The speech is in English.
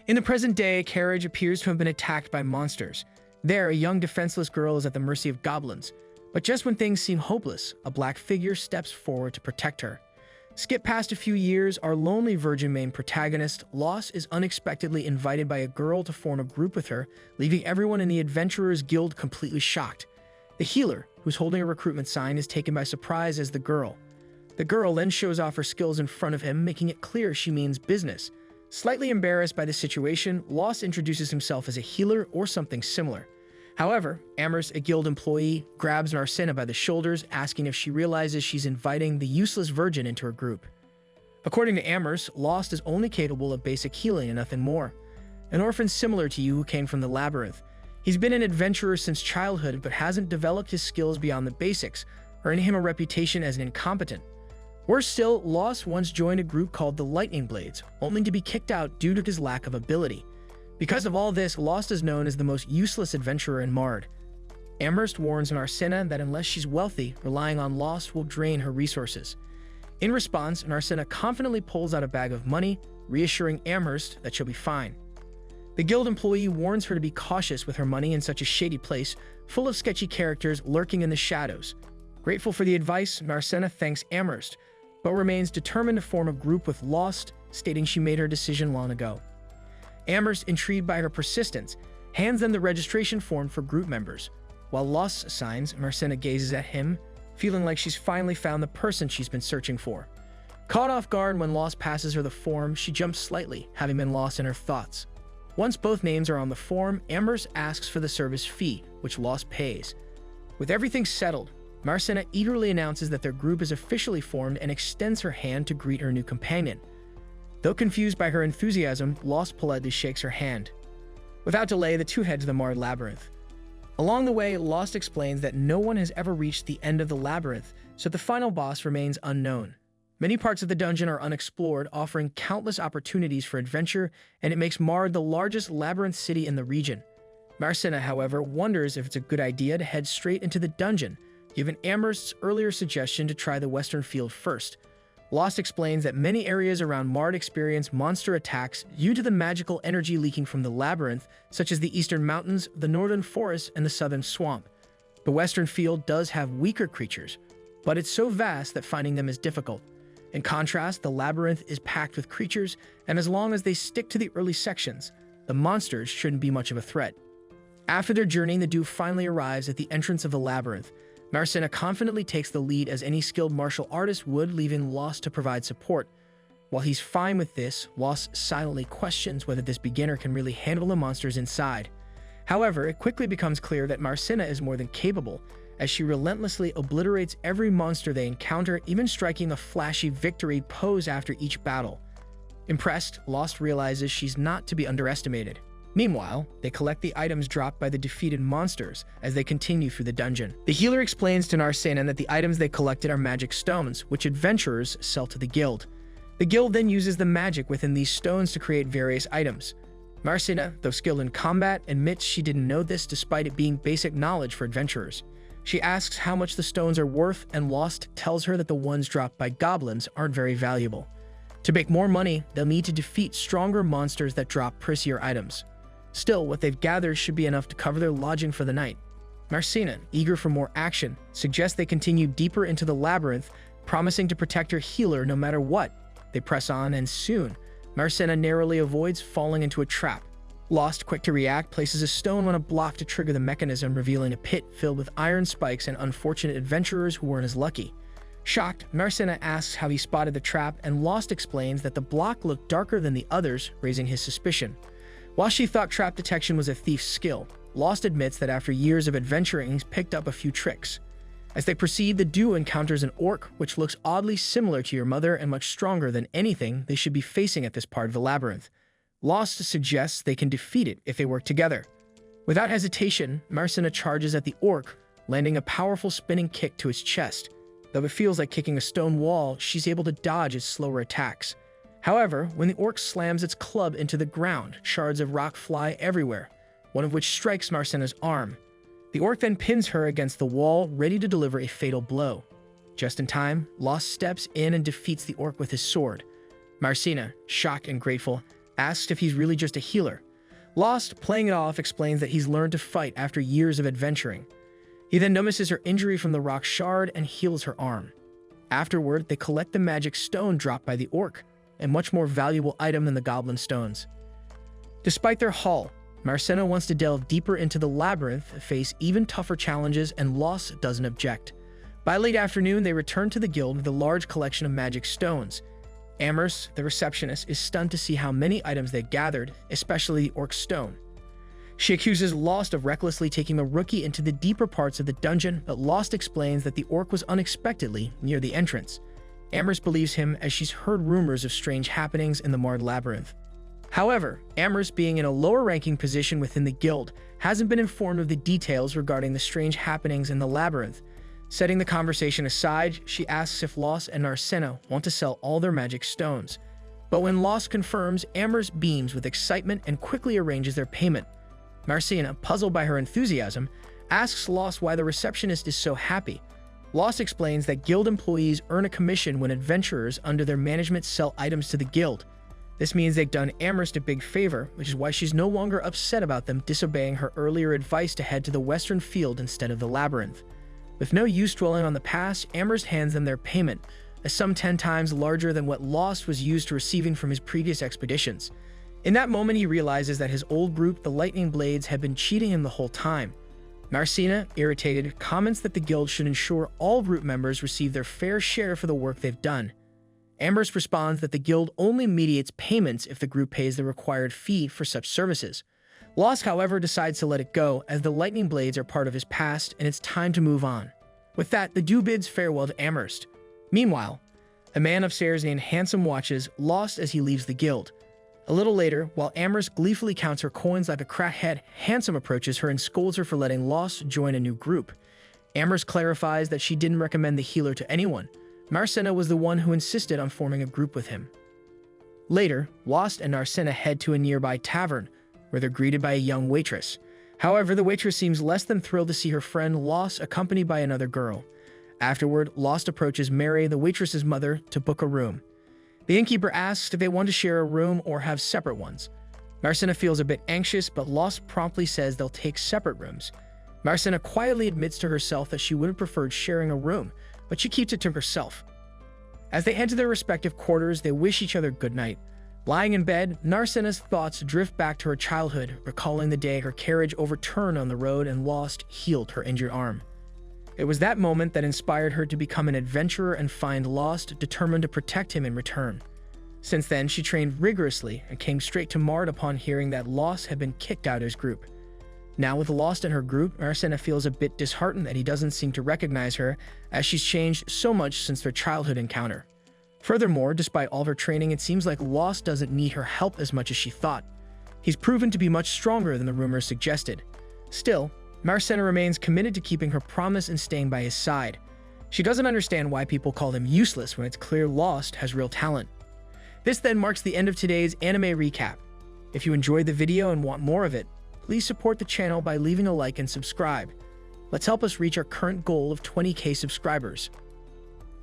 In the present day, a carriage appears to have been attacked by monsters. There, a young defenseless girl is at the mercy of goblins. But just when things seem hopeless, a black figure steps forward to protect her. Skip past a few years, our lonely virgin main protagonist, Lost, is unexpectedly invited by a girl to form a group with her, leaving everyone in the Adventurers Guild completely shocked. The healer, who's holding a recruitment sign, is taken by surprise as the girl. The girl then shows off her skills in front of him, making it clear she means business. Slightly embarrassed by the situation, Lost introduces himself as a healer or something similar. However, Amherst, a guild employee, grabs Marena by the shoulders, asking if she realizes she's inviting the useless virgin into her group. According to Amherst, Lost is only capable of basic healing and nothing more. An orphan similar to you who came from the labyrinth. He's been an adventurer since childhood but hasn't developed his skills beyond the basics, earning him a reputation as an incompetent. Worse still, Lost once joined a group called the Lightning Blades, only to be kicked out due to his lack of ability. Because of all this, Lost is known as the most useless adventurer in Mard. Amherst warns Marena that unless she's wealthy, relying on Lost will drain her resources. In response, Marena confidently pulls out a bag of money, reassuring Amherst that she'll be fine. The guild employee warns her to be cautious with her money in such a shady place, full of sketchy characters lurking in the shadows. Grateful for the advice, Marena thanks Amherst, but remains determined to form a group with Lost, stating she made her decision long ago. Amherst, intrigued by her persistence, hands them the registration form for group members. While Lost signs, Marena gazes at him, feeling like she's finally found the person she's been searching for. Caught off guard when Lost passes her the form, she jumps slightly, having been lost in her thoughts. Once both names are on the form, Amherst asks for the service fee, which Lost pays. With everything settled, Marena eagerly announces that their group is officially formed and extends her hand to greet her new companion. Though confused by her enthusiasm, Lost politely shakes her hand. Without delay, the two head to the Mard labyrinth. Along the way, Lost explains that no one has ever reached the end of the labyrinth, so the final boss remains unknown. Many parts of the dungeon are unexplored, offering countless opportunities for adventure, and it makes Mard the largest labyrinth city in the region. Marena, however, wonders if it's a good idea to head straight into the dungeon, given Amherst's earlier suggestion to try the western field first. Lost explains that many areas around Mard experience monster attacks due to the magical energy leaking from the labyrinth, such as the eastern mountains, the northern forests, and the southern swamp. The western field does have weaker creatures, but it's so vast that finding them is difficult. In contrast, the labyrinth is packed with creatures, and as long as they stick to the early sections, the monsters shouldn't be much of a threat. After their journey, the duo finally arrives at the entrance of the labyrinth. Marena confidently takes the lead as any skilled martial artist would, leaving Lost to provide support. While he's fine with this, Lost silently questions whether this beginner can really handle the monsters inside. However, it quickly becomes clear that Marena is more than capable, as she relentlessly obliterates every monster they encounter, even striking a flashy victory pose after each battle. Impressed, Lost realizes she's not to be underestimated. Meanwhile, they collect the items dropped by the defeated monsters as they continue through the dungeon. The healer explains to Marena that the items they collected are magic stones, which adventurers sell to the guild. The guild then uses the magic within these stones to create various items. Marena, though skilled in combat, admits she didn't know this despite it being basic knowledge for adventurers. She asks how much the stones are worth, and Lost tells her that the ones dropped by goblins aren't very valuable. To make more money, they'll need to defeat stronger monsters that drop pricier items. Still, what they've gathered should be enough to cover their lodging for the night. Marena, eager for more action, suggests they continue deeper into the labyrinth, promising to protect her healer no matter what. They press on, and soon, Marena narrowly avoids falling into a trap. Lost, quick to react, places a stone on a block to trigger the mechanism, revealing a pit filled with iron spikes and unfortunate adventurers who weren't as lucky. Shocked, Marena asks how he spotted the trap, and Lost explains that the block looked darker than the others, raising his suspicion. While she thought trap detection was a thief's skill, Lost admits that after years of adventuring, he's picked up a few tricks. As they proceed, the duo encounters an orc, which looks oddly similar to your mother and much stronger than anything they should be facing at this part of the labyrinth. Lost suggests they can defeat it if they work together. Without hesitation, Marena charges at the orc, landing a powerful spinning kick to its chest. Though it feels like kicking a stone wall, she's able to dodge its slower attacks. However, when the orc slams its club into the ground, shards of rock fly everywhere, one of which strikes Marena's arm. The orc then pins her against the wall, ready to deliver a fatal blow. Just in time, Lost steps in and defeats the orc with his sword. Marena, shocked and grateful, asks if he's really just a healer. Lost, playing it off, explains that he's learned to fight after years of adventuring. He then notices her injury from the rock shard and heals her arm. Afterward, they collect the magic stone dropped by the orc, a much more valuable item than the goblin stones. Despite their haul, Marena wants to delve deeper into the labyrinth, face even tougher challenges, and Lost doesn't object. By late afternoon, they return to the guild with a large collection of magic stones. Amherst, the receptionist, is stunned to see how many items they gathered, especially the orc stone. She accuses Lost of recklessly taking the rookie into the deeper parts of the dungeon, but Lost explains that the orc was unexpectedly near the entrance. Amherst believes him as she's heard rumors of strange happenings in the marred labyrinth. However, Amherst, being in a lower-ranking position within the guild, hasn't been informed of the details regarding the strange happenings in the labyrinth. Setting the conversation aside, she asks if Lost and Marena want to sell all their magic stones. But when Lost confirms, Amherst beams with excitement and quickly arranges their payment. Marena, puzzled by her enthusiasm, asks Lost why the receptionist is so happy. Lost explains that guild employees earn a commission when adventurers under their management sell items to the guild. This means they've done Amherst a big favor, which is why she's no longer upset about them disobeying her earlier advice to head to the western field instead of the labyrinth. With no use dwelling on the past, Amherst hands them their payment, a sum 10 times larger than what Lost was used to receiving from his previous expeditions. In that moment, he realizes that his old group, the Lightning Blades, had been cheating him the whole time. Marena, irritated, comments that the guild should ensure all group members receive their fair share for the work they've done. Amherst responds that the guild only mediates payments if the group pays the required fee for such services. Lost, however, decides to let it go, as the Lightning Blades are part of his past and it's time to move on. With that, the duo bids farewell to Amherst. Meanwhile, a man upstairs named Handsome watches Lost as he leaves the guild. A little later, while Amherst gleefully counts her coins like a crackhead, Handsome approaches her and scolds her for letting Lost join a new group. Amherst clarifies that she didn't recommend the healer to anyone. Marena was the one who insisted on forming a group with him. Later, Lost and Marena head to a nearby tavern, where they're greeted by a young waitress. However, the waitress seems less than thrilled to see her friend Lost accompanied by another girl. Afterward, Lost approaches Mary, the waitress's mother, to book a room. The innkeeper asks if they want to share a room or have separate ones. Marena feels a bit anxious, but Lost promptly says they'll take separate rooms. Marena quietly admits to herself that she would have preferred sharing a room, but she keeps it to herself. As they head to their respective quarters, they wish each other good night. Lying in bed, Marena's thoughts drift back to her childhood, recalling the day her carriage overturned on the road and Lost healed her injured arm. It was that moment that inspired her to become an adventurer and find Lost, determined to protect him in return. Since then, she trained rigorously and came straight to Mard upon hearing that Lost had been kicked out of his group. Now with Lost in her group, Marena feels a bit disheartened that he doesn't seem to recognize her, as she's changed so much since their childhood encounter. Furthermore, despite all of her training, it seems like Lost doesn't need her help as much as she thought. He's proven to be much stronger than the rumors suggested. Still, Marena remains committed to keeping her promise and staying by his side. She doesn't understand why people call him useless when it's clear Lost has real talent. This then marks the end of today's anime recap. If you enjoyed the video and want more of it, please support the channel by leaving a like and subscribe. Let's help us reach our current goal of 20,000 subscribers.